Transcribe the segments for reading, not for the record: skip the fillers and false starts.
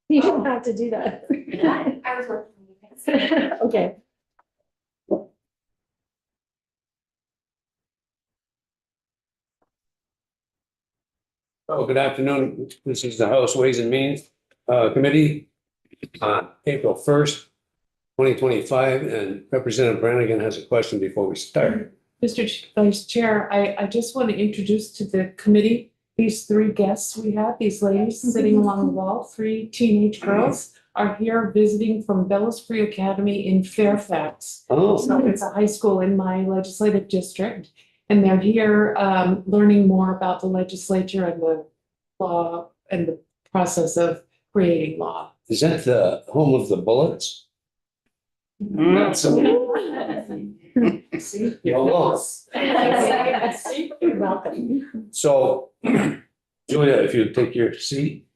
You don't have to do that. I was working. Okay. Oh, good afternoon. This is the House Ways and Means Committee on April 1st, 2025, and Representative Brannigan has a question before we start. Vice Chair, I just want to introduce to the committee these three guests we have, these ladies sitting along the wall, three teenage girls are here visiting from Bellows Free Academy in Fairfax. Oh, So it's a high school in my legislative district. And they're here learning more about the legislature and the law and the process of creating law. is that the home of the Bullets? See? Oh, You're welcome. so Julia, if you take your seat.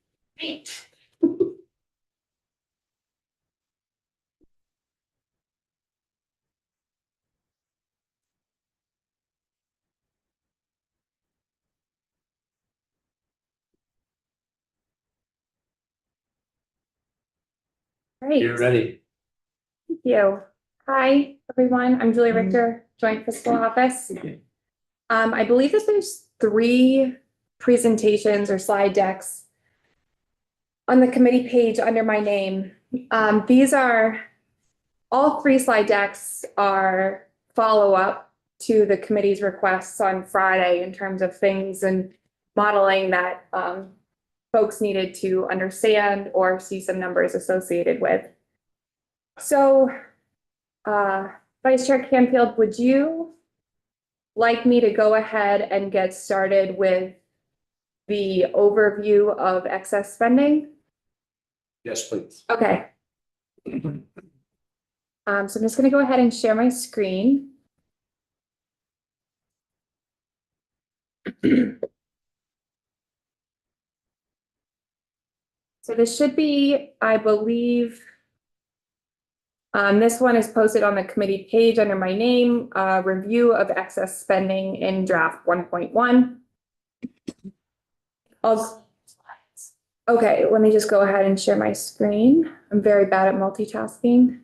Great, You're ready. thank you. Hi, everyone. I'm Julia Richter, Joint Fiscal Office. I believe that there's 3 presentations or slide decks on the committee page under my name. These are, all 3 slide decks are follow-up to the committee's requests on Friday in terms of things and modeling that folks needed to understand or see some numbers associated with. So, Vice Chair Canfield, would you like me to go ahead and get started with the overview of excess spending? Yes, please. Okay. So I'm just going to go ahead and share my screen. So this should be, I believe, this one is posted on the committee page under my name, review of excess spending in draft 1.1. Okay, let me just go ahead and share my screen. I'm very bad at multitasking.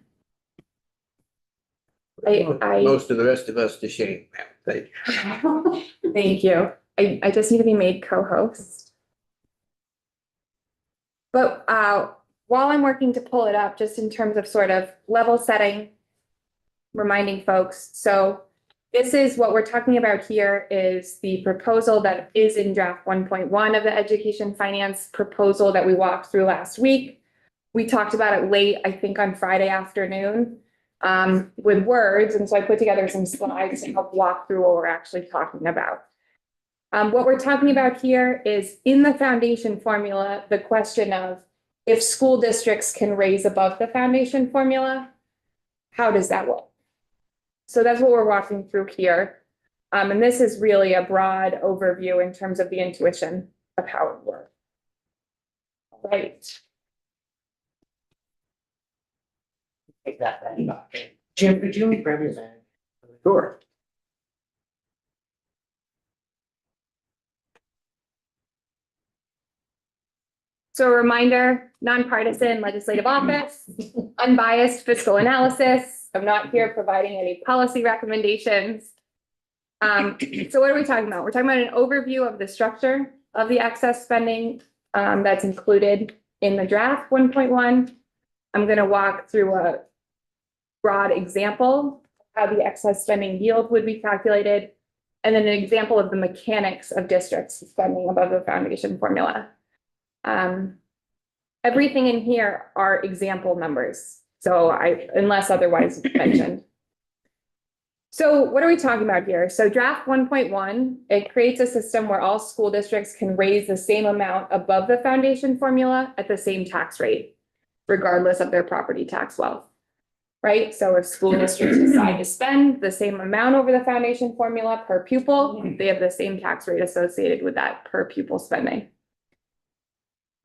Most of the rest of us to shame. Thank you. Thank you. I just need to be made co-host. But while I'm working to pull it up, just in terms of sort of level setting, reminding folks, so this is what we're talking about here is the proposal that is in draft 1.1 of the education finance proposal that we walked through last week. We talked about it late, I think on Friday afternoon, with words. And so I put together some slides to help walk through what we're actually talking about. What we're talking about here is in the foundation formula, the question of if school districts can raise above the foundation formula, how does that work? So that's what we're walking through here. And this is really a broad overview in terms of the intuition of how it works. Right. Take that back. Jim, could you grab your bag? Sure. So a reminder, nonpartisan legislative office, unbiased fiscal analysis. I'm not here providing any policy recommendations. So what are we talking about? We're talking about an overview of the structure of the excess spending that's included in the draft 1.1. I'm going to walk through a broad example of how the excess spending yield would be calculated, and then an example of the mechanics of districts spending above the foundation formula. Everything in here are example numbers. So unless otherwise mentioned. So what are we talking about here? So draft 1.1, it creates a system where all school districts can raise the same amount above the foundation formula at the same tax rate, regardless of their property tax wealth, right? So if school districts decide to spend the same amount over the foundation formula per pupil, they have the same tax rate associated with that per pupil spending.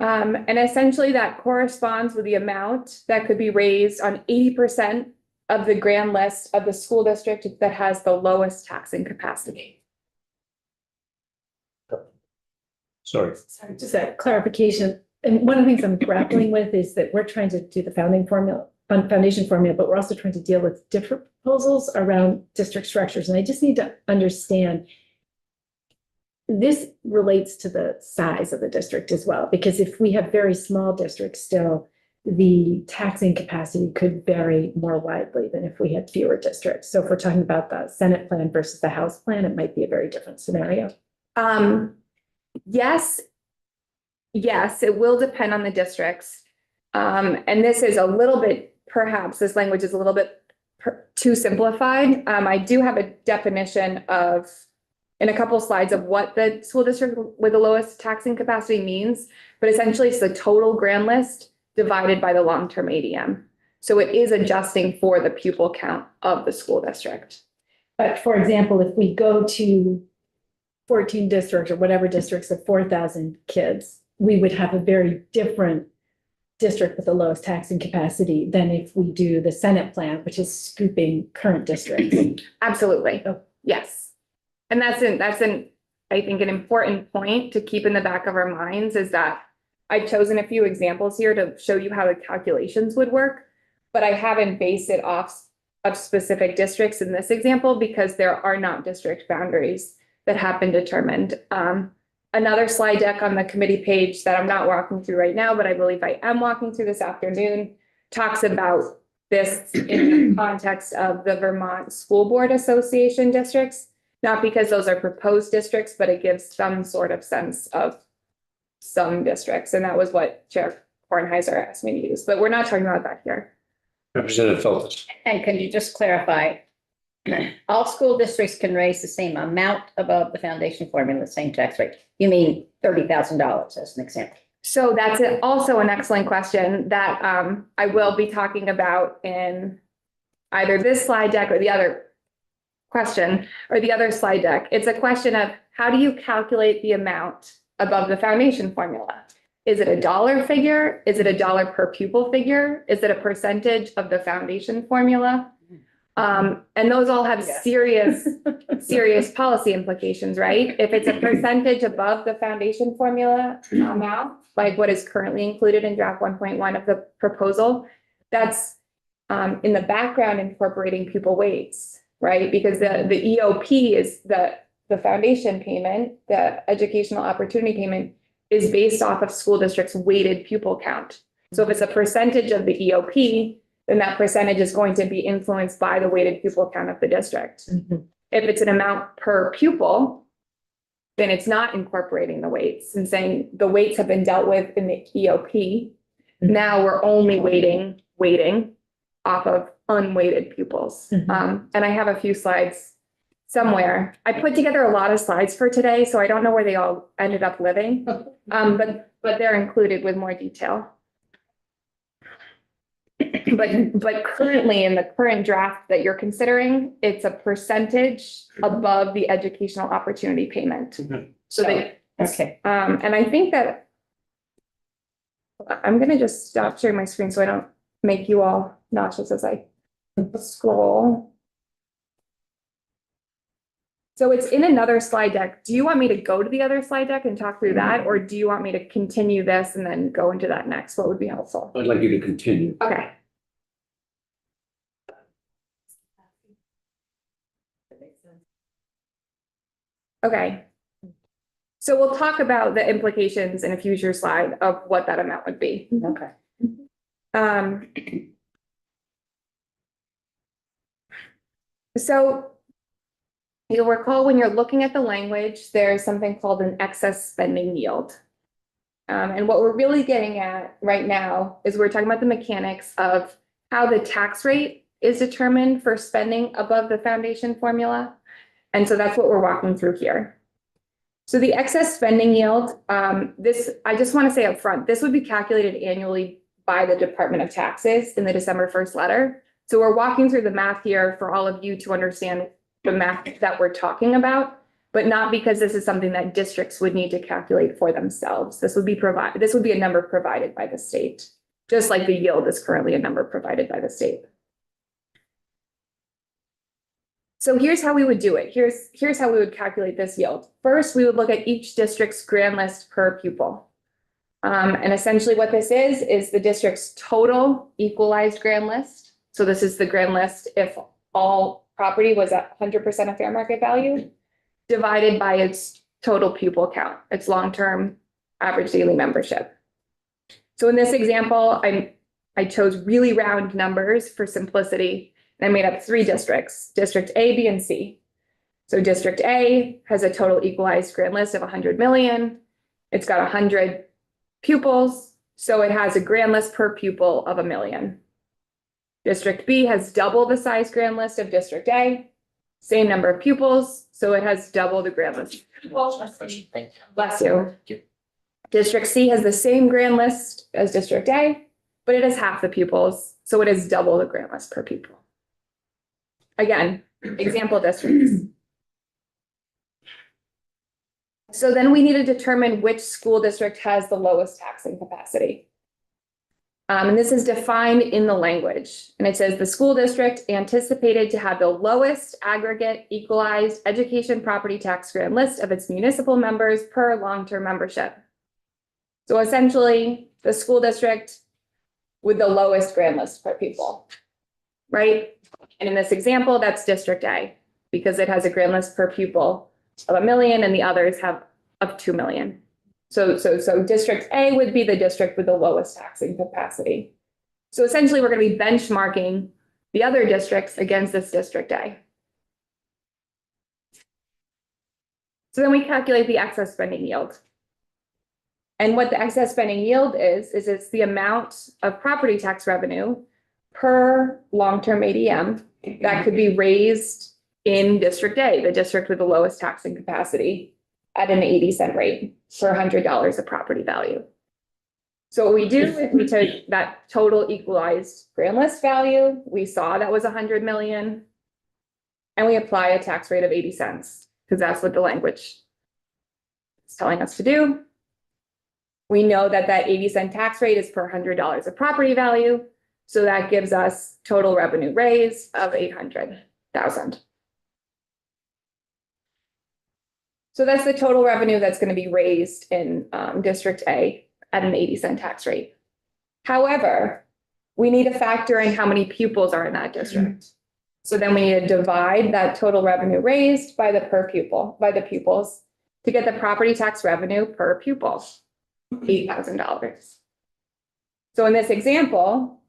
And essentially that corresponds with the amount that could be raised on 80% of the grand list of the school district that has the lowest taxing capacity. Sorry. Sorry, just a clarification. And one of the things I'm grappling with is that we're trying to do the foundation formula, but we're also trying to deal with different proposals around district structures. And I just need to understand. This relates to the size of the district as well, because if we have very small districts still, the taxing capacity could vary more widely than if we had fewer districts. So if we're talking about the Senate plan versus the House plan, it might be a very different scenario. Yes. Yes, it will depend on the districts. And this is a little bit, perhaps this language is a little bit too simplified. I do have a definition in a couple slides of what the school district with the lowest taxing capacity means, but essentially it's the total grand list divided by the long-term ADM. So it is adjusting for the pupil count of the school district. But for example, if we go to 14 districts or whatever districts of 4,000 kids, we would have a very different district with the lowest taxing capacity than if we do the Senate plan, which is scooping current districts. Absolutely. Oh. Yes. And I think an important point to keep in the back of our minds is that I've chosen a few examples here to show you how the calculations would work, but I haven't based it off of specific districts in this example because there are not district boundaries that have been determined. Another slide deck on the committee page that I'm not walking through right now, but I believe I am walking through this afternoon, talks about this in the context of the Vermont School Board Association districts, not because those are proposed districts, but it gives some sort of sense of some districts. And that was what Chair Kornheiser asked me to use, but we're not talking about that here. Representative Feltes. And can you just clarify? All school districts can raise the same amount above the foundation formula, the same tax rate. You mean $30,000 as an example? So that's also an excellent question that I will be talking about in either this slide deck or the other question or the other slide deck. It's a question of how do you calculate the amount above the foundation formula? Is it a dollar figure? Is it a dollar per pupil figure? Is it a percentage of the foundation formula? And those all have serious policy implications, right? If it's a percentage above the foundation formula amount, like what is currently included in draft 1.1 of the proposal, that's in the background incorporating pupil weights, right? Because the EOP is the foundation payment, the educational opportunity payment is based off of school district's weighted pupil count. So if it's a percentage of the EOP, then that percentage is going to be influenced by the weighted pupil count of the district. Mm-hmm. If it's an amount per pupil, then it's not incorporating the weights and saying the weights have been dealt with in the EOP. Mm-hmm. Now we're only weighting off of unweighted pupils. Mm-hmm. And I have a few slides somewhere. I put together a lot of slides for today, so I don't know where they all ended up living. But they're included with more detail. But currently in the current draft that you're considering, it's a percentage above the educational opportunity payment. So Okay. and I think that I'm gonna just stop sharing my screen so I don't make you all nauseous as I scroll. So it's in another slide deck. Do you want me to go to the other slide deck and talk through that? Or do you want me to continue this and then go into that next? What would be helpful? I'd like you to continue. Okay. Okay. So we'll talk about the implications in a future slide of what that amount would be. Okay. So you'll recall when you're looking at the language, there's something called an excess spending yield. And what we're really getting at right now is we're talking about the mechanics of how the tax rate is determined for spending above the foundation formula. And so that's what we're walking through here. So the excess spending yield, I just want to say up front, this would be calculated annually by the Department of Taxes in the December 1st letter. So we're walking through the math here for all of you to understand the math that we're talking about, but not because this is something that districts would need to calculate for themselves. This would be a number provided by the state, just like the yield is currently a number provided by the state. So here's how we would do it. Here's how we would calculate this yield. First, we would look at each district's grand list per pupil. And essentially what this is the district's total equalized grand list. So this is the grand list if all property was at 100% of fair market value, divided by its total pupil count, its long-term average daily membership. So in this example, I chose really round numbers for simplicity. And I made up 3 districts, District A, B, and C. So District A has a total equalized grand list of 100 million. It's got 100 pupils, so it has a grand list per pupil of 1 million. District B has double the size grand list of District A, same number of pupils, so it has double the grand list. Bless you. District C has the same grand list as District A, but it has half the pupils, so it has double the grand list per pupil. Again, example districts. So then we need to determine which school district has the lowest taxing capacity. And this is defined in the language. And it says the school district anticipated to have the lowest aggregate equalized education property tax grand list of its municipal members per long-term membership. So essentially, the school district with the lowest grand list per pupil, right? And in this example, that's District A, because it has a grand list per pupil of 1 million and the others have of 2 million. So District A would be the district with the lowest taxing capacity. So essentially, we're going to be benchmarking the other districts against this District A. So then we calculate the excess spending yield. And what the excess spending yield is it's the amount of property tax revenue per long-term ADM that could be raised in District A, the district with the lowest taxing capacity, at an 80-cent rate for $100 of property value. So what we do is we take that total equalized grand list value, we saw that was 100 million, and we apply a tax rate of 80 cents, because that's what the language is telling us to do. We know that that 80-cent tax rate is per $100 of property value, so that gives us total revenue raise of 800,000. So that's the total revenue that's going to be raised in District A at an 80-cent tax rate. However, we need to factor in how many pupils are in that district. So then we need to divide that total revenue raised by the pupils to get the property tax revenue per pupil, $8,000. So in this example,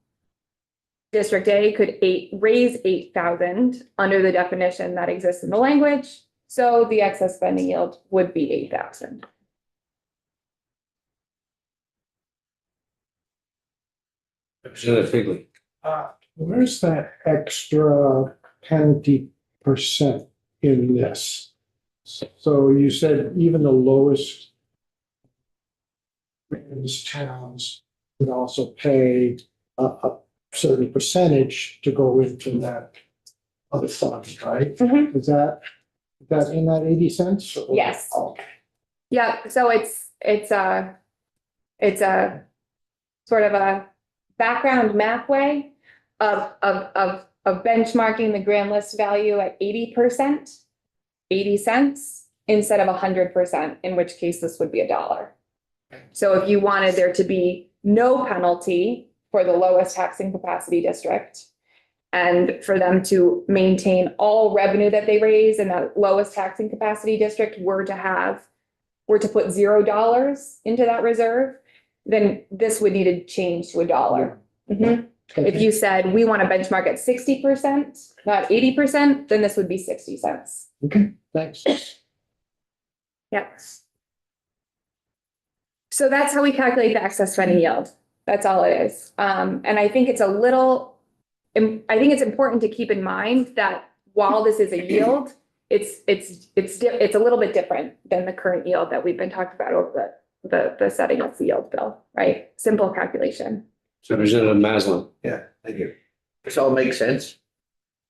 District A could raise 8,000 under the definition that exists in the language. So the excess spending yield would be 8,000. Representative Figley. Where's that extra 10% in this? So you said even the lowest towns would also pay a certain percentage to go into that other fund, right? Mhm. Is that in that 80 cents? or- Yes. Okay. Yeah, so it's a sort of a background map way of benchmarking the grand list value at 80%, 80 cents, instead of 100%, in which case this would be $1. So if you wanted there to be no penalty for the lowest taxing capacity district, and for them to maintain all revenue that they raise in that lowest taxing capacity district were to put $0 into that reserve, then this would need to change to $1. Mhm. If you said, we want to benchmark at 60%, not 80%, then this would be 60 cents. Okay, thanks. Yep. So that's how we calculate the excess spending yield. That's all it is. And I think it's important to keep in mind that while this is a yield, it's a little bit different than the current yield that we've been talking about over the setting of the yield bill, right? Simple calculation. Representative Maslin. Yeah, thank you. This all makes sense.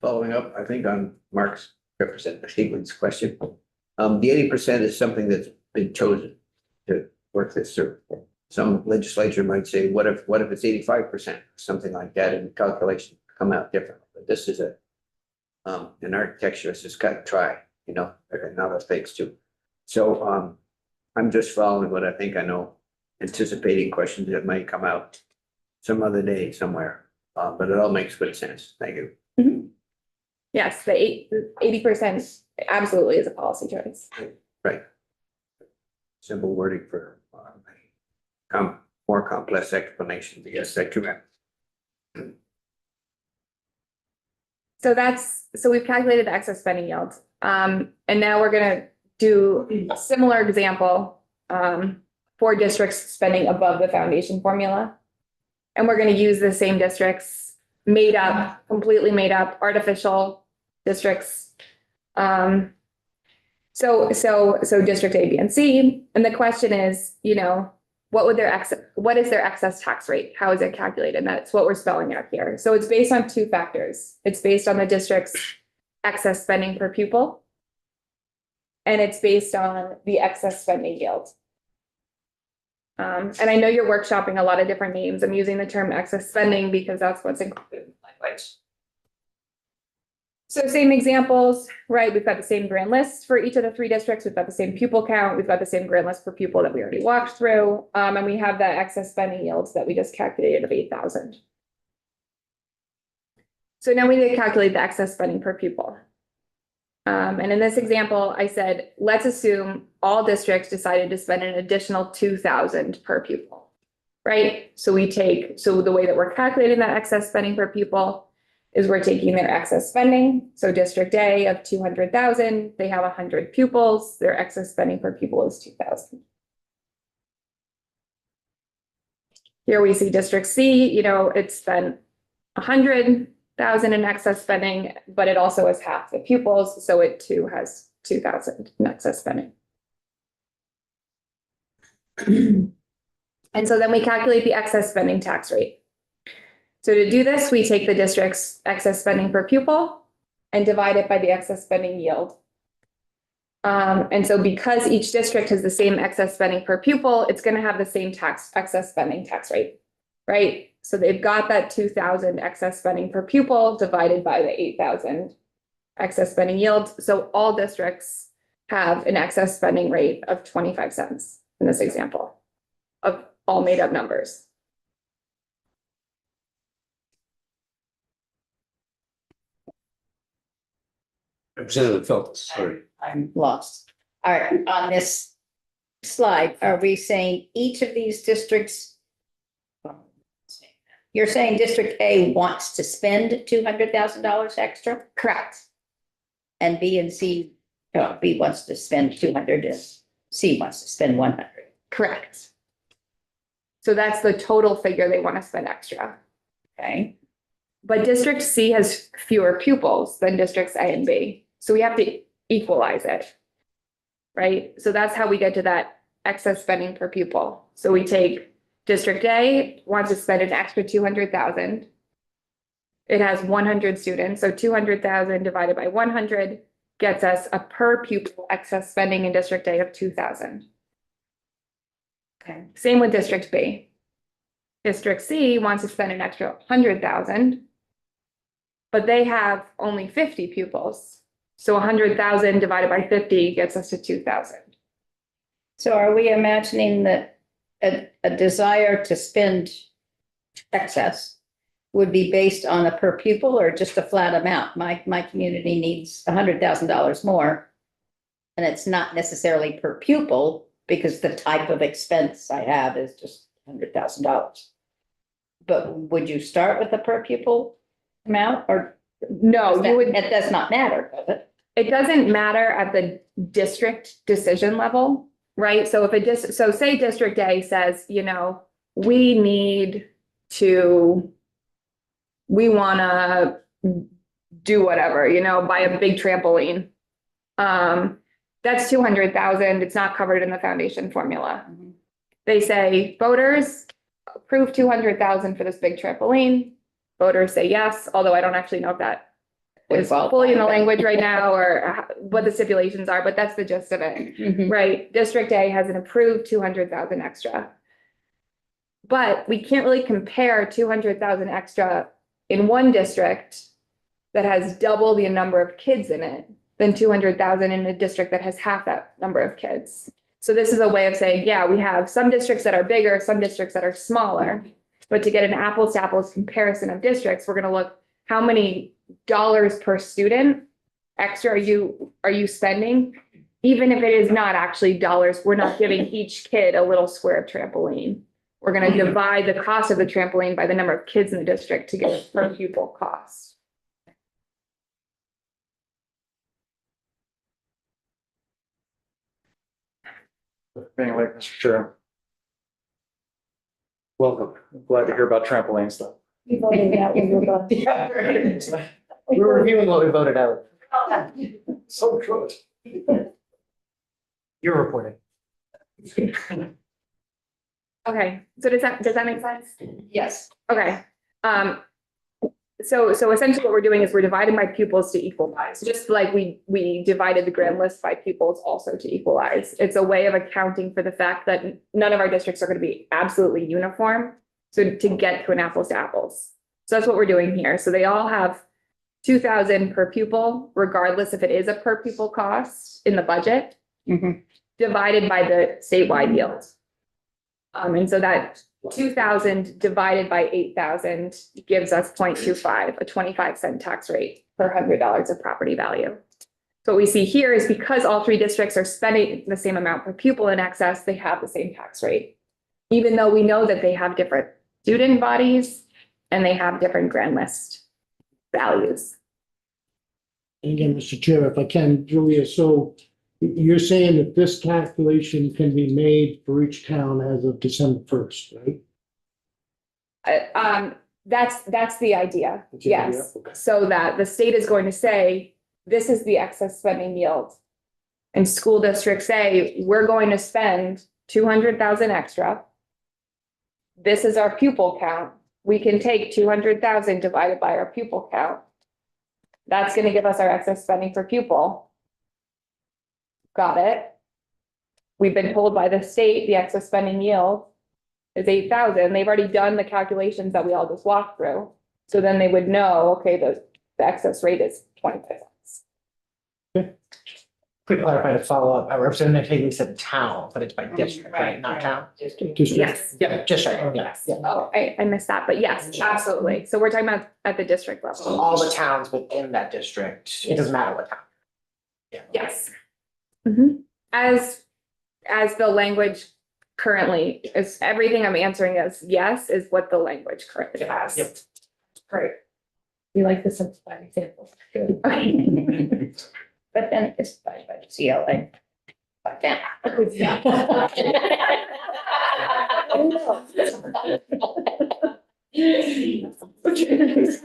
Following up, I think on Mark's Representative Stevens' question. The 80% is something that's been chosen to work this through. Some legislature might say, what if it's 85%, something like that, and the calculation come out differently. But this is an architecture, it's just got to try, and other things too. So I'm just following what I think I know anticipating questions that might come out some other day somewhere. But it all makes good sense. Thank you. Yes, the 80% absolutely is a policy choice. Right. Simple wording for more complex explanation. Yes, that correct. So we've calculated the excess spending yield. And now we're gonna do a similar example for districts spending above the foundation formula. And we're gonna use the same districts, made up, completely made up, artificial districts. So district A, B, and C, and the question is, you know, what is their excess tax rate? How is it calculated? And that's what we're spelling out here. So it's based on two factors. It's based on the district's excess spending per pupil. And it's based on the excess spending yield. And I know you're workshopping a lot of different names. I'm using the term excess spending because that's what's included in the language. So same examples, right? We've got the same grand list for each of the three districts. We've got the same pupil count. We've got the same grand list per pupil that we already walked through. And we have that excess spending yields that we just calculated of 8,000. So now we need to calculate the excess spending per pupil. And in this example, I said, let's assume all districts decided to spend an additional 2,000 per pupil, right? So the way that we're calculating that excess spending per pupil is we're taking their excess spending. So district A of 200,000, they have 100 pupils, their excess spending per pupil is 2,000. Here we see district C, you know, it spent 100,000 in excess spending, but it also has half the pupils, so it too has 2,000 in excess spending. And so then we calculate the excess spending tax rate. So to do this, we take the district's excess spending per pupil and divide it by the excess spending yield. And so because each district has the same excess spending per pupil, it's going to have the same excess spending tax rate, right? So they've got that 2,000 excess spending per pupil divided by the 8,000 excess spending yield. So all districts have an excess spending rate of 25 cents in this example of all made up numbers. Representative Feltus, sorry. I'm lost. All right, on this slide, are we saying each of these districts? You're saying District A wants to spend $200,000 extra? Correct. And B and C, B wants to spend 200 and C wants to spend 100. Correct. So that's the total figure they want to spend extra. Okay. But District C has fewer pupils than districts A and B. So we have to equalize it. Right? So that's how we get to that excess spending per pupil. So we take District A wants to spend an extra 200,000. It has 100 students, so 200,000 divided by 100 gets us a per pupil excess spending in District A of 2,000. Okay. Same with District B. District C wants to spend an extra 100,000, but they have only 50 pupils. So 100,000 divided by 50 gets us to 2,000. So are we imagining that a desire to spend excess would be based on a per pupil or just a flat amount? My community needs $100,000 more. And it's not necessarily per pupil because the type of expense I have is just $100,000. But would you start with the per pupil amount or? No, you would. It does not matter, does it? It doesn't matter at the district decision level, right? So if so say District A says, you know, we want to do whatever, you know, buy a big trampoline. That's 200,000. It's not covered in the foundation formula. Mm-hmm. They say voters approve 200,000 for this big trampoline. Voters say yes, although I don't actually know if that is fully in the language right now or what the stipulations are, but that's the gist of it, Mm-hmm. right? District A has an approved 200,000 extra. But we can't really compare 200,000 extra in one district that has double the number of kids in it than 200,000 in a district that has half that number of kids. So this is a way of saying, yeah, we have some districts that are bigger, some districts that are smaller. But to get an apples to apples comparison of districts, we're gonna look how many dollars per student extra are you spending? Even if it is not actually dollars, we're not giving each kid a little square trampoline. We're gonna divide the cost of the trampoline by the number of kids in the district to get a per pupil cost. Being like, Mr. Chair, Welcome. I'm glad to hear about trampoline stuff. We voted that when we were gone. We're reviewing what we voted out. So good. You're reporting. Okay, so does that make sense? Yes. Okay, so essentially what we're doing is we're dividing by pupils to equalize, just like we divided the grand list by pupils also to equalize. It's a way of accounting for the fact that none of our districts are gonna be absolutely uniform. So to get to an apples to apples. So that's what we're doing here. So they all have 2,000 per pupil, regardless if it is a per pupil cost in the budget, Mhm. divided by the statewide yield. And so that 2,000 divided by 8,000 gives us 0.25, a 25-cent tax rate per $100 of property value. So what we see here is because all three districts are spending the same amount per pupil in excess, they have the same tax rate. Even though we know that they have different student bodies and they have different grand list values. And again, Mr. Chair, if I can, Julia, so you're saying that this calculation can be made for each town as of December 1st, right? That's the idea, That's the idea? yes. Okay. So that the state is going to say, this is the excess spending yield. And school districts say, we're going to spend 200,000 extra. This is our pupil count. We can take 200,000 divided by our pupil count. That's gonna give us our excess spending per pupil. Got it? We've been told by the state, the excess spending yield is 8,000. They've already done the calculations that we all just walked through. So then they would know, okay, the excess rate is 25 cents. Quick clarify to follow up, Representative Higley said town, but it's by district, right, not town? District. Yes. Yeah, just right, yes. Oh, I missed that, but yes, absolutely. So we're talking about at the district So level. all the towns within that district, it doesn't matter what town. Yes. Mhm. As the language currently is, everything I'm answering as yes is what the language currently has. Yep. Great. We like the simplified example. But then it's by the CLA. But then.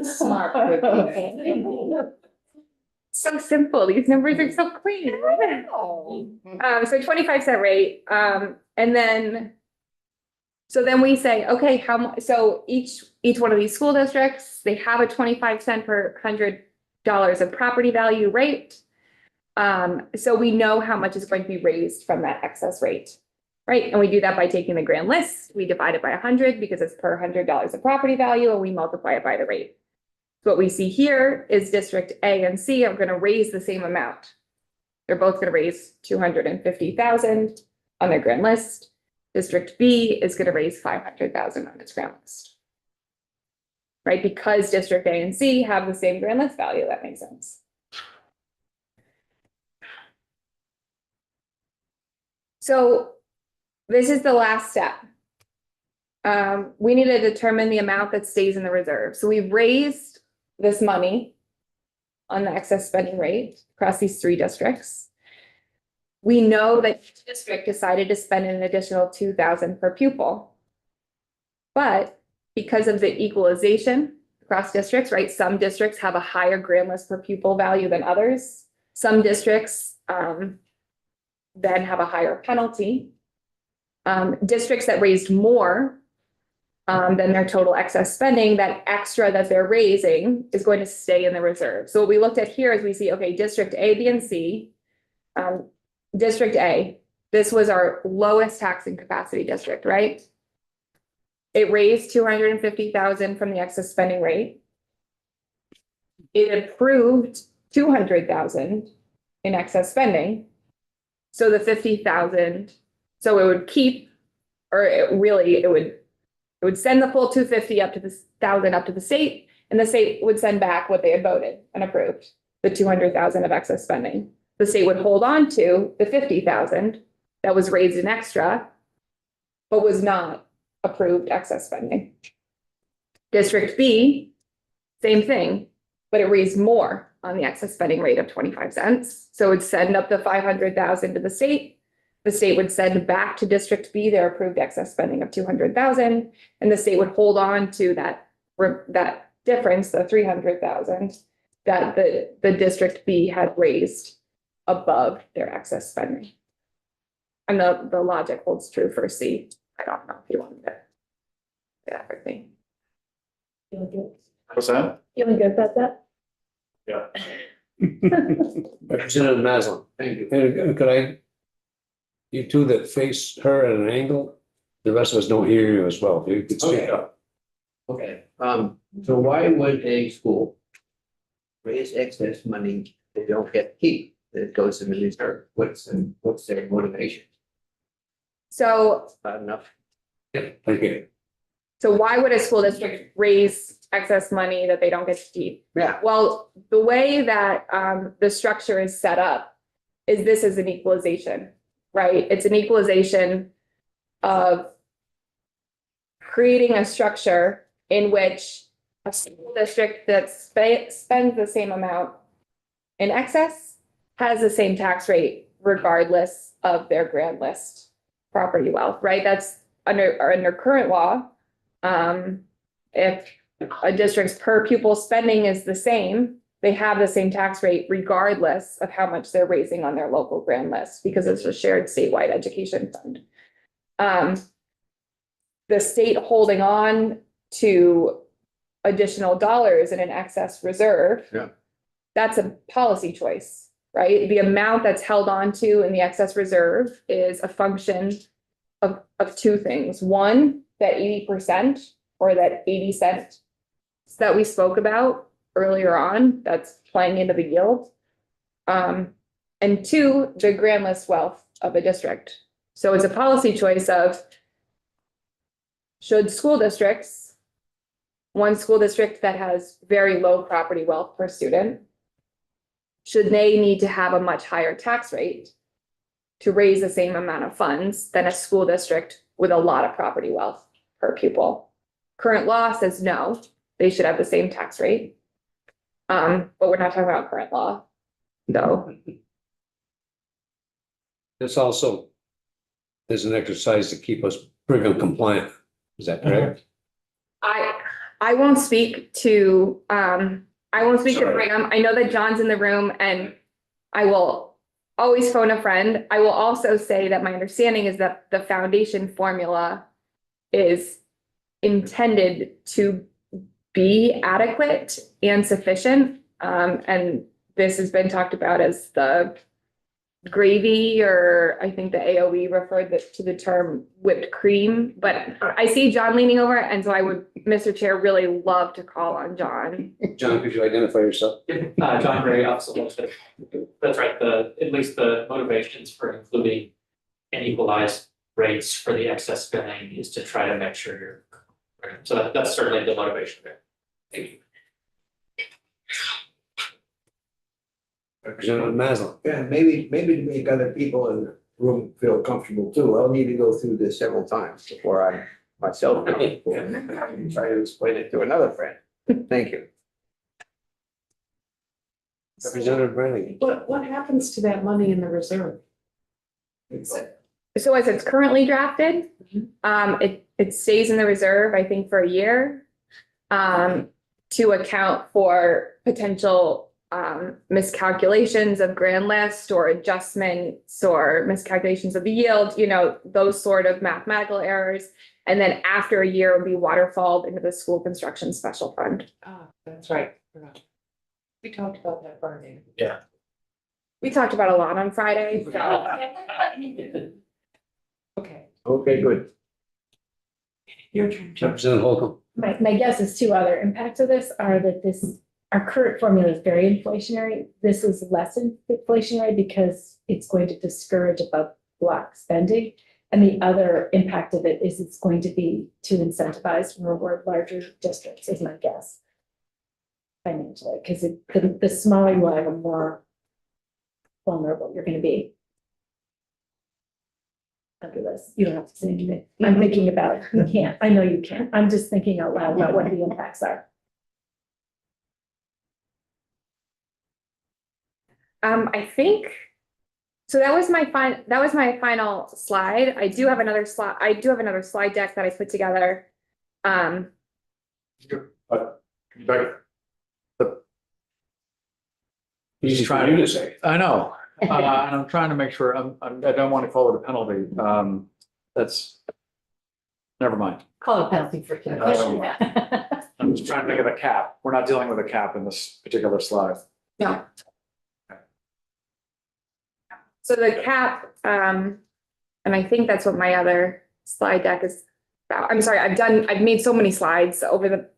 Smart. So simple. These numbers are so clean. So 25-cent rate, and then. So then we say, okay, how much, so each one of these school districts, they have a 25 cents per $100 of property value rate. So we know how much is going to be raised from that excess rate, right? And we do that by taking the grand list, we divide it by 100 because it's per $100 of property value, and we multiply it by the rate. So what we see here is District A and C are going to raise the same amount. They're both going to raise 250,000 on their grand list. District B is going to raise 500,000 on its grand list. Right, because District A and C have the same grand list value, that makes sense. So this is the last step. We need to determine the amount that stays in the reserve. So we've raised this money on the excess spending rate across these three districts. We know that each district decided to spend an additional 2,000 per pupil. But because of the equalization across districts, right? Some districts have a higher grand list per pupil value than others. Some districts then have a higher penalty. Districts that raised more than their total excess spending, that extra that they're raising is going to stay in the reserve. So what we looked at here is we see, okay, District A, B, and C. District A, this was our lowest taxing capacity district, right? It raised 250,000 from the excess spending rate. It approved 200,000 in excess spending. So the 50,000 So it would keep, or it would send the full 250 up to the 1,000 up to the state, and the state would send back what they had voted and approved, the 200,000 of excess spending. The state would hold on to the 50,000 that was raised in extra, but was not approved excess spending. District B, same thing, but it raised more on the excess spending rate of 25 cents. So it'd send up the 500,000 to the state. The state would send back to District B their approved excess spending of 200,000, and the state would hold on to that difference, the 300,000 that the District B had raised above their excess spending. And the logic holds true for C. I don't know if you wanted to. Yeah, everything. Feeling good? What's that? Feeling good about that? Yeah. Representative Maslin, thank you. And could I, you two that face her at an angle, the rest of us don't hear you as well. You could speak Okay. up. Okay, so why would a school raise excess money they don't get to keep, that goes in the reserve? What's their motivation? So Not enough? Thank you. So why would a school district raise excess money that they don't get to keep? Yeah. Well, the way that the structure is set up is this is an equalization, right? It's an equalization of creating a structure in which a school district that spends the same amount in excess has the same tax rate regardless of their grand list property wealth, right? That's under current law. If a district's per pupil spending is the same, they have the same tax rate regardless of how much they're raising on their local grand list, because it's a shared statewide education fund. The state holding on to additional dollars in an excess reserve. Yeah. That's a policy choice, right? The amount that's held on to in the excess reserve is a function of two things. One, that 80% or that 80 cents that we spoke about earlier on, that's playing into the yield. And two, the grand list wealth of a district. So it's a policy choice of should school districts, one school district that has very low property wealth per student, should they need to have a much higher tax rate to raise the same amount of funds than a school district with a lot of property wealth per pupil? Current law says no, they should have the same tax rate. But we're not talking about current law, so. This also is an exercise to keep us Brigham compliant. Is that correct? I won't speak to Sorry. Brigham. I know that John's in the room and I will always phone a friend. I will also say that my understanding is that the foundation formula is intended to be adequate and sufficient. And this has been talked about as the gravy, or I think the AOE referred to the term whipped cream, but I see John leaning over, and so I would, Mr. Chair, really love to call on John. John, could you identify yourself? John Gray, Office of Legislative. That's right, at least the motivations for including and equalized rates for the excess spending is to try to make sure you're. So that's certainly the motivation there. Thank you. Representative Maslin. Yeah, maybe to make other people in the room feel comfortable too, I'll need to go through this several times before I myself try to explain it to another friend. Thank you. Representative Brannigan. What happens to that money in the reserve? So as it's currently drafted, it stays in the reserve, I think, for a year, to account for potential miscalculations of grand list or adjustments or miscalculations of the yield, those sort of mathematical errors. And then after a year, it would be waterfalled into the school construction special fund. Ah, that's right. We talked about that, Barney. We talked about a lot on Friday, so. Okay, Okay, good. your turn. Representative Holcomb. My guess is two other impacts of this are that our current formula is very inflationary. This is less inflationary because it's going to discourage above block spending. And the other impact of it is it's going to be to incentivize or reward larger districts, is my guess. Financially, because the smaller you are, the more vulnerable you're gonna be. Under this, you don't have to say anything. I'm thinking about it. You can't. I know you can't. I'm just thinking out loud about what the impacts are. I think, so that was my final slide. I do have another slide deck that I put together. Easy for you to say. I know, and I'm trying to make sure, I don't want to call it a penalty, that's, never mind. Call it penalty for concussion. I'm just trying to think of a cap, we're not dealing with a cap in this particular slide. No. So the cap, and I think that's what my other slide deck is about. I'm sorry, I've made so many slides over the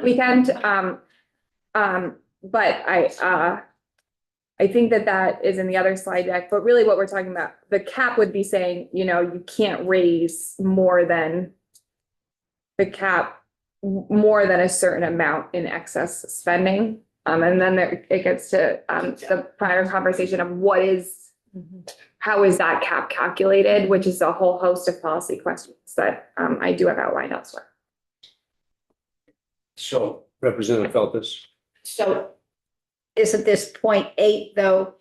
weekend. But I think that is in the other slide deck, but really what we're talking about, the cap would be saying, you know, you can't raise more than the cap, more than a certain amount in excess spending. And then it gets to the prior conversation of how is that cap calculated, which is a whole host of policy questions that I do have outlined elsewhere. So Representative Feltus. So isn't this 0.8 though?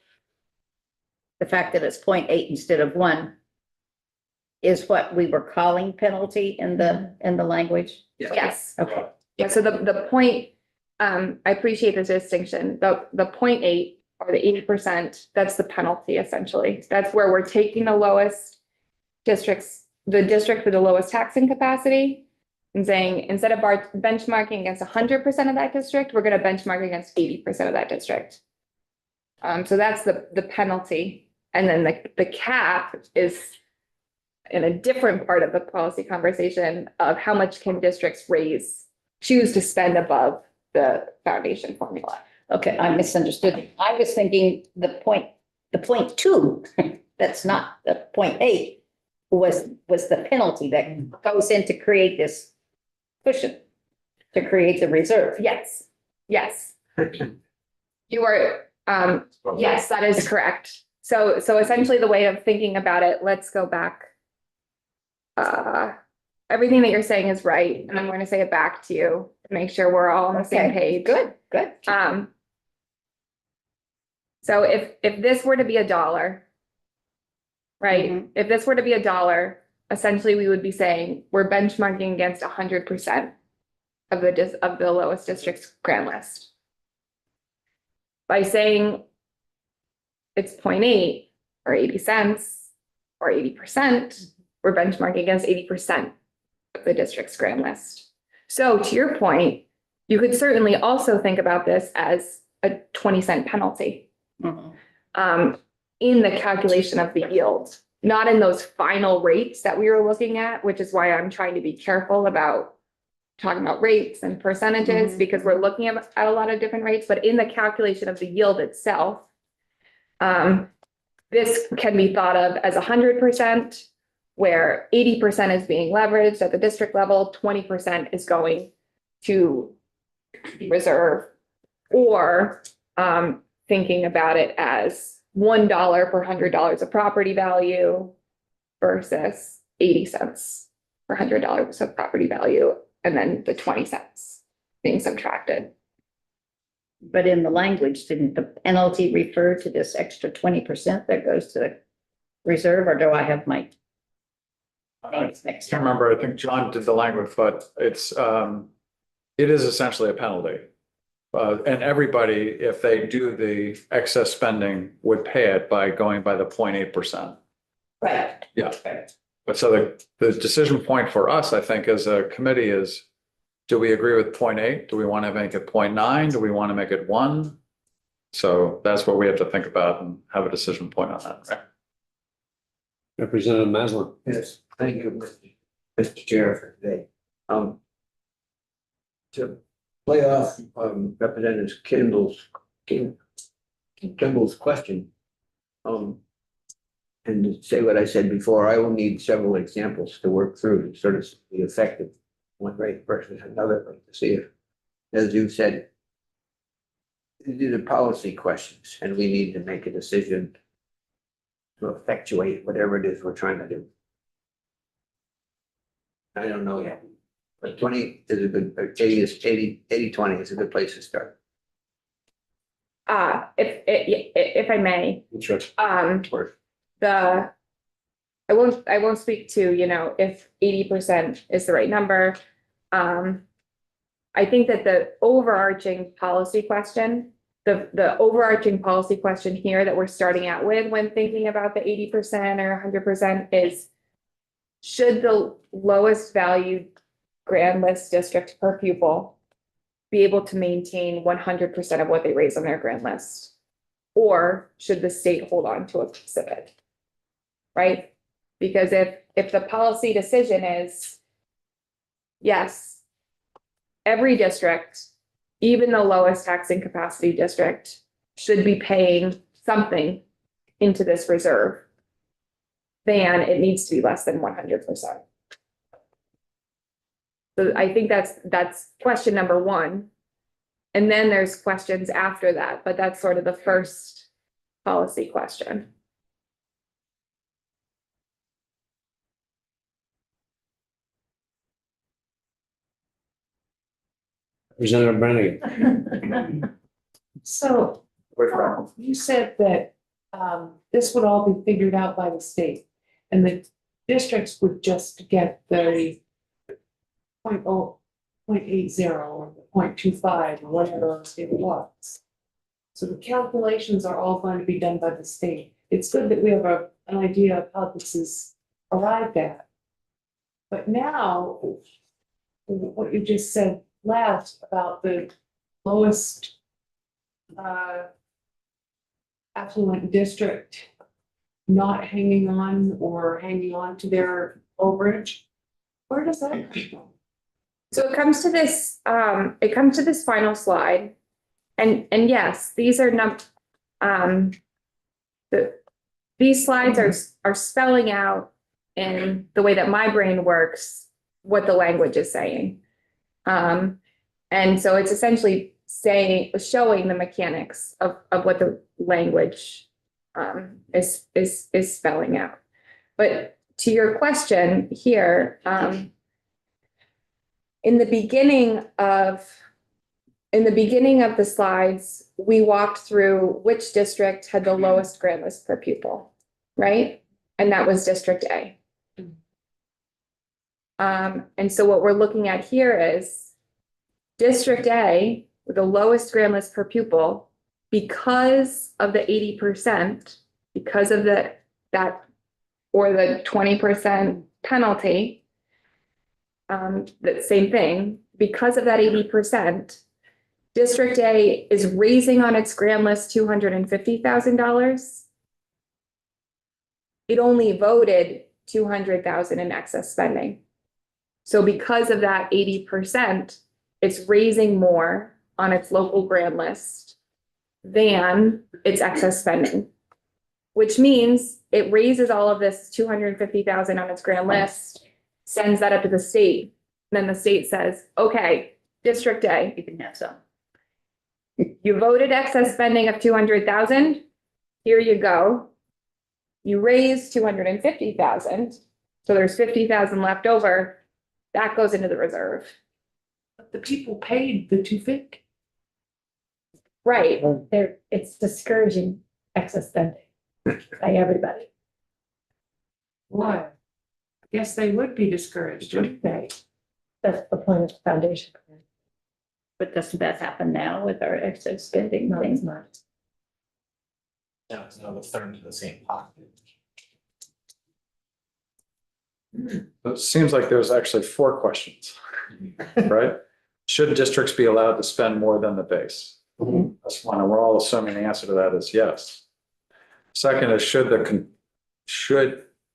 The fact that it's 0.8 instead of 1 is what we were calling penalty in the language? Yes. Okay. Yeah, so the point, I appreciate the distinction, the 0.8 or the 80%, that's the penalty essentially. That's where we're taking the lowest districts, the district with the lowest taxing capacity, and saying, instead of benchmarking against 100% of that district, we're gonna benchmark against 80% of that district. So that's the penalty. And then the cap is in a different part of the policy conversation of how much can districts choose to spend above the foundation formula. Okay, I misunderstood. I was thinking the 0.2, that's not the 0.8, was the penalty that goes in to create this cushion, to create the reserve. Yes, yes. You are, yes, that is correct. So essentially the way of thinking about it, let's go back. Everything that you're saying is right, and I'm going to say it back to you to make sure we're all on the same page. Good. So if this were to be $1, right? Mhm. If this were to be $1, essentially we would be saying we're benchmarking against 100% of the lowest district's grand list. By saying it's 0.8 or 80 cents or 80%, we're benchmarking against 80% of the district's grand list. So to your point, you could certainly also think about this as a 20-cent penalty. Mhm. In the calculation of the yield, not in those final rates that we were looking at, which is why I'm trying to be careful about talking about rates and percentages, Mhm. because we're looking at a lot of different rates, but in the calculation of the yield itself, this can be thought of as 100%, where 80% is being leveraged at the district level, 20% is going to reserve, or thinking about it as $1 per $100 of property value versus 80 cents per $100 of property value, and then the 20 cents being subtracted. But in the language, didn't the penalty refer to this extra 20% that goes to the reserve, or do I have my I names mixed can't up? remember, I think John did the language, but it is essentially a penalty. And everybody, if they do the excess spending, would pay it by going by the 0.8%. Right. Yeah. But so the decision point for us, I think, as a committee is, do we agree with 0.8? Do we want to make it 0.9? Do we want to make it 1? So that's what we have to think about and have a decision point on that, right? Representative Maslin. Yes, thank you, Mr. Chair, for today. To play off Representative Kimball's question, And to say what I said before, I will need several examples to work through to sort of see the effect of one rate versus another rate to see if, as you said, these are policy questions and we need to make a decision to effectuate whatever it is we're trying to do. I don't know yet, but 20 is a good, 80-20 is a good place to start. If I may, Sure. the, I won't speak to, you know, if 80% is the right number. I think that the overarching policy question, the overarching policy question here that we're starting out with when thinking about the 80% or 100% is, should the lowest valued grand list district per pupil be able to maintain 100% of what they raise on their grand list? Or should the state hold on to a piece of it? Right? Because if the policy decision is, yes, every district, even the lowest taxing capacity district, should be paying something into this reserve, then it needs to be less than 100%. So I think that's question number one. And then there's questions after that, but that's sort of the first policy question. Representative Brannigan. So you said that this would all be figured out by the state and the districts would just get the 0.80 or the 0.25 or whatever it was. So the calculations are all going to be done by the state. It's good that we have an idea of how this is arrived at. But now, what you just said last about the lowest affluent district not hanging on or hanging on to their overage, where does that come from? So it comes to this final slide. And yes, these are not, these slides are spelling out in the way that my brain works, what the language is saying. And so it's essentially showing the mechanics of what the language is spelling out. But to your question here, in the beginning of the slides, we walked through which district had the lowest grand list per pupil, right? And that was District A. And so what we're looking at here is District A with the lowest grand list per pupil, because of the 80%, because of that or the 20% penalty, the same thing, because of that 80%, District A is raising on its grand list $250,000. It only voted $200,000 in excess spending. So because of that 80%, it's raising more on its local grand list than its excess spending, which means it raises all of this $250,000 on its grand list, sends that up to the state. And then the state says, okay, District A, You can have some. you voted excess spending of 200,000. Here you go. You raised 250,000. So there's 50,000 left over. That goes into the reserve. But the people paid the 250. Right. It's discouraging excess spending by everybody. Why? I guess they would be discouraged, wouldn't they? That's the point of the foundation. But doesn't that happen now with our excess spending No, it's things? not. No, it's another third of the same pot. It seems like there's actually 4 questions, right? Should districts be allowed to spend more than the base? That's one, and we're all assuming the answer to that is yes. Second is, should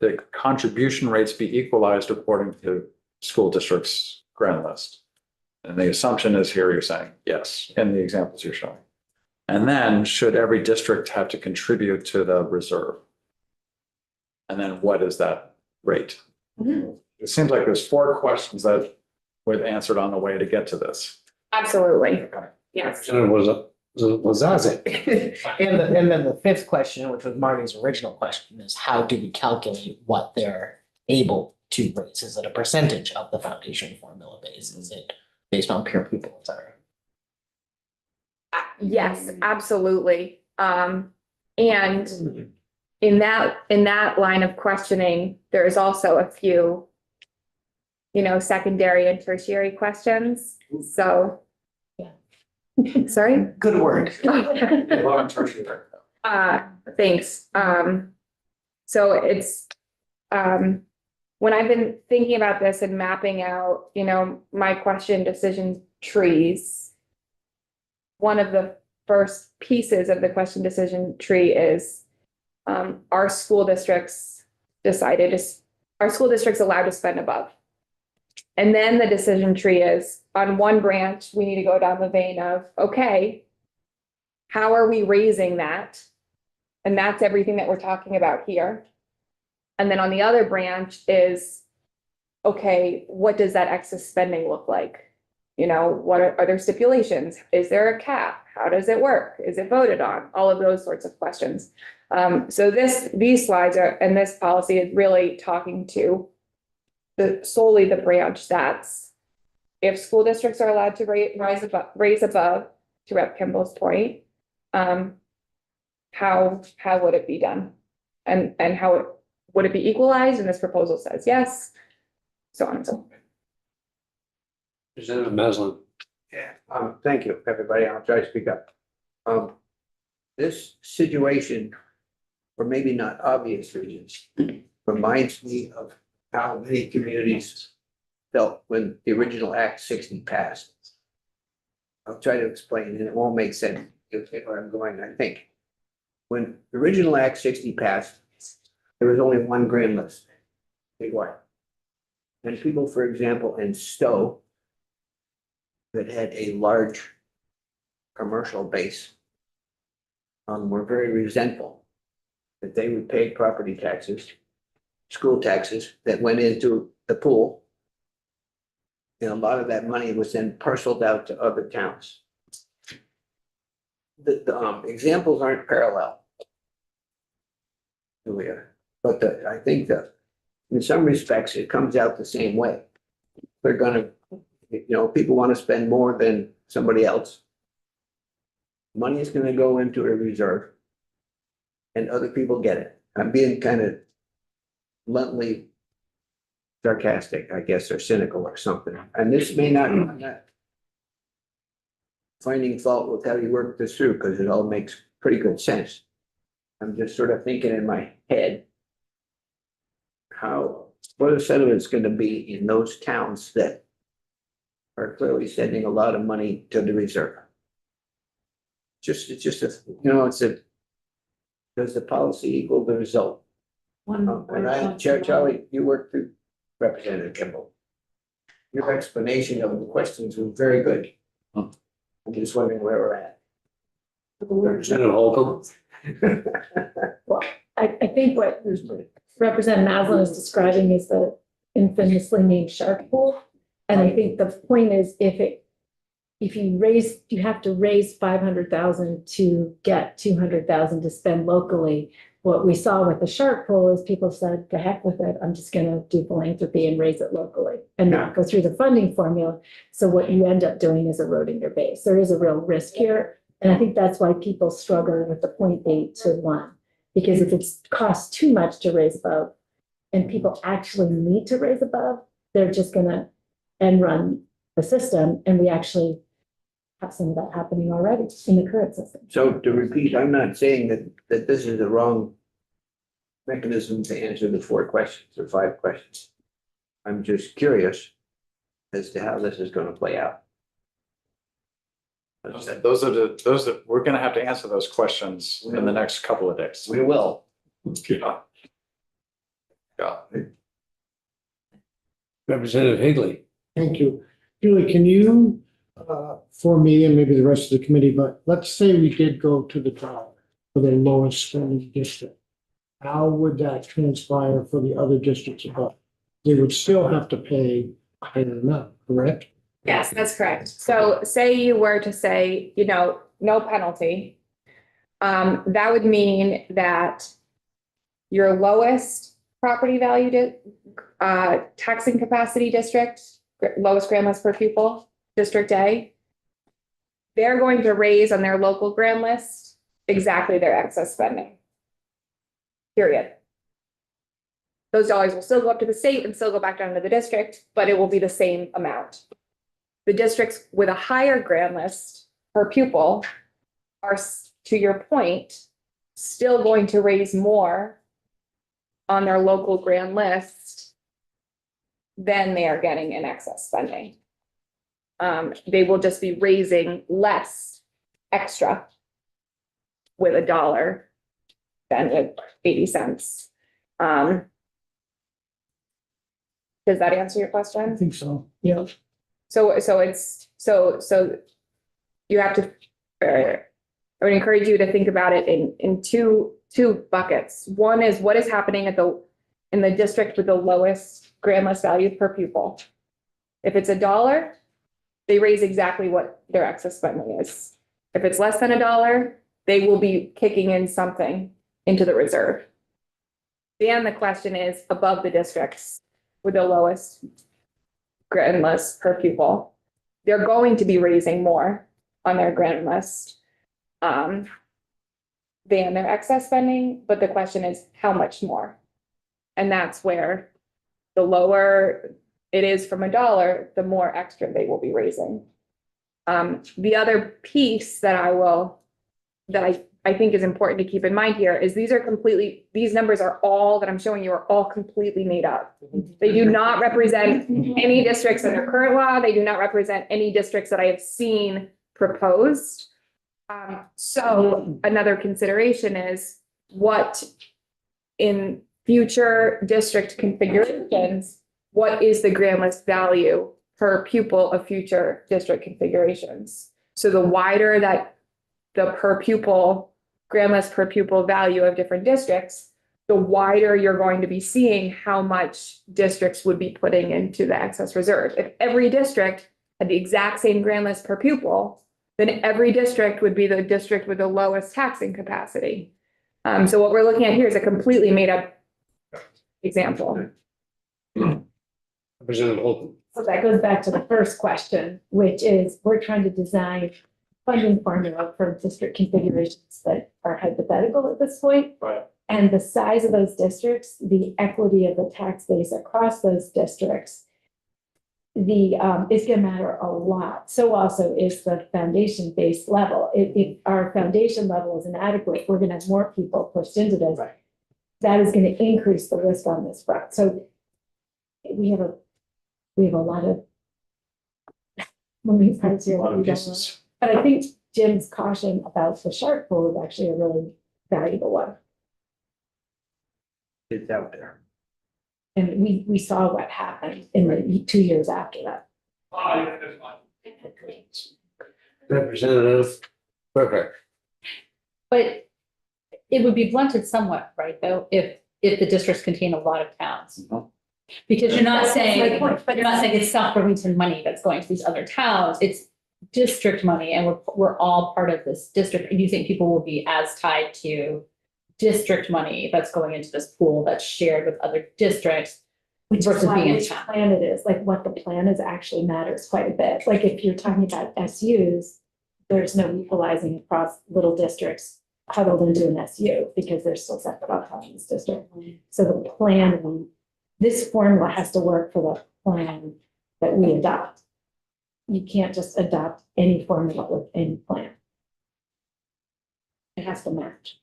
the contribution rates be equalized according to school district's grand list? And the assumption is here, you're saying yes, in the examples you're showing. And then, should every district have to contribute to the reserve? And then what is that rate? Mhm. It seems like there's 4 questions that were answered on the way to get to this. Absolutely, yes. Representative Wazazek. And then the fifth question, which was Marty's original question, is how do we calculate what they're able to raise? Is it a percentage of the foundation formula base? Is it based on peer pupil, et cetera? Yes, absolutely. And in that line of questioning, there is also a few, secondary and tertiary questions. So, sorry? Good word. Thanks. So it's, when I've been thinking about this and mapping out, my question decision trees, one of the first pieces of the question decision tree is, are school districts allowed to spend above? And then the decision tree is, on one branch, we need to go down the vein of, okay, how are we raising that? And that's everything that we're talking about here. And then on the other branch is, okay, what does that excess spending look like? What are there stipulations? Is there a cap? How does it work? Is it voted on? All of those sorts of questions. So these slides and this policy is really talking to solely the branch that's, if school districts are allowed to raise above, to Rep. Kimball's point, how would it be done? And would it be equalized? And this proposal says yes, so on and so forth. Representative Maslin. Yeah, thank you, everybody. I'll try to speak up. This situation, for maybe not obvious reasons, reminds me of how many communities felt when the original Act 60 passed. I'll try to explain, and it won't make sense. You'll get where I'm going, I think. When the original Act 60 passed, there was only one grand list, statewide. And people, for example, in Stowe, that had a large commercial base, were very resentful that they would pay property taxes, school taxes that went into the pool. And a lot of that money was then parceled out to other towns. The examples aren't parallel, Julia, but I think that in some respects, it comes out the same way. They're gonna, people want to spend more than somebody else. Money is gonna go into a reserve. And other people get it. I'm being kind of bluntly sarcastic, I guess, or cynical or something. And this may not, I'm not finding fault with how you work this through, because it all makes pretty good sense. I'm just sort of thinking in my head, what the sentiment's going to be in those towns that are clearly sending a lot of money to the reserve. It's just does the policy equal the result? Charlie, you worked through Representative Kimball. Your explanation of the questions was very good. I'm just wondering where we're at. Representative Holcomb. Well, I think what Representative Maslin is describing is the infamously named shark pool. And I think the point is, if you have to raise 500,000 to get 200,000 to spend locally. What we saw with the shark pool is people said, to heck with it, I'm just gonna do philanthropy and raise it locally and not go through the funding formula. So what you end up doing is eroding your base. There is a real risk here. And I think that's why people struggle with the 0.8 to 1. Because if it's costs too much to raise above and people actually need to raise above, they're just gonna end run the system. And we actually have some of that happening already in the current system. So to repeat, I'm not saying that this is the wrong mechanism to answer the 4 questions or 5 questions. I'm just curious as to how this is going to play out. Those are we're gonna have to answer those questions in the next couple of days. We will. Yeah. Representative Higley. Thank you. Julie, can you, for me and maybe the rest of the committee, but let's say we did go to the top for the lowest spending district. how would that transpire for the other districts above? They would still have to pay a higher amount, correct? Yes, that's correct. So say you were to say, no penalty. That would mean that your lowest property value taxing capacity district, lowest grand list per pupil, District A, they're going to raise on their local grand list exactly their excess spending. Period. Those dollars will still go up to the state and still go back down to the district, but it will be the same amount. The districts with a higher grand list per pupil are, to your point, still going to raise more on their local grand list than they are getting in excess spending. They will just be raising less extra with $1 than with 80 cents. Does that answer your question? I think so, yeah. So you have to, I would encourage you to think about it in two buckets. One is what is happening in the district with the lowest grand list value per pupil. If it's $1, they raise exactly what their excess spending is. If it's less than $1, they will be kicking in something into the reserve. Then the question is above the districts with the lowest grand list per pupil, they're going to be raising more on their grand list than their excess spending, but the question is how much more? And that's where the lower it is from $1, the more extra they will be raising. The other piece that I think is important to keep in mind here is these numbers are all that I'm showing you are all completely made up. They do not represent any districts under current law. They do not represent any districts that I have seen proposed. So another consideration is what in future district configurations, what is the grand list value per pupil of future district configurations? So the wider that the per pupil, grand list per pupil value of different districts, the wider you're going to be seeing how much districts would be putting into the excess reserve. If every district had the exact same grand list per pupil, then every district would be the district with the lowest taxing capacity. So what we're looking at here is a completely made up example. Representative Holton. So that goes back to the first question, which is we're trying to design funding formula for district configurations that are hypothetical at this point. Right. And the size of those districts, the equity of the tax base across those districts, it's gonna matter a lot. So also is the foundation based level. If our foundation level is inadequate, we're gonna have more people pushed into this. Right. That is gonna increase the risk on this front. So we have a lot of moving parts here. A lot of pieces. But I think Jim's caution about the shark pool is actually a really valuable one. It's out there. And we saw what happened in the 2 years after that. Representative Burkhart. But it would be blunted somewhat, right, though, if the districts contain a lot of towns. Because you're not saying, you're not saying it's South Burlington money that's going to these other towns, it's district money, and we're all part of this district. And you think people will be as tied to district money that's going into this pool that's shared with other districts Which is versus why being in which town? plan it is, like what the plan is actually matters quite a bit. Like if you're talking about SUs, there's no equalizing across little districts huddled into an SU because they're still separate autonomous district. So the plan, this formula has to work for the plan that we adopt. You can't just adopt any formula with any plan. It has to match.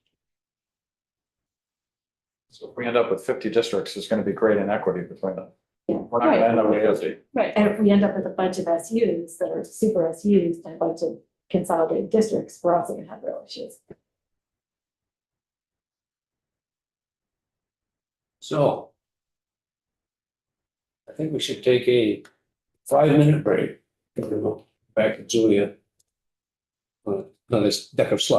So if we end up with 50 districts, there's going to be great inequity between them. Yeah. We're not going to end up with 50. Right, and if we end up with a bunch of SUs that are super SUs and a bunch of consolidated districts, we're also gonna have real issues. So I think we should take a 5-minute break. Back to Julia. On this deck of slides.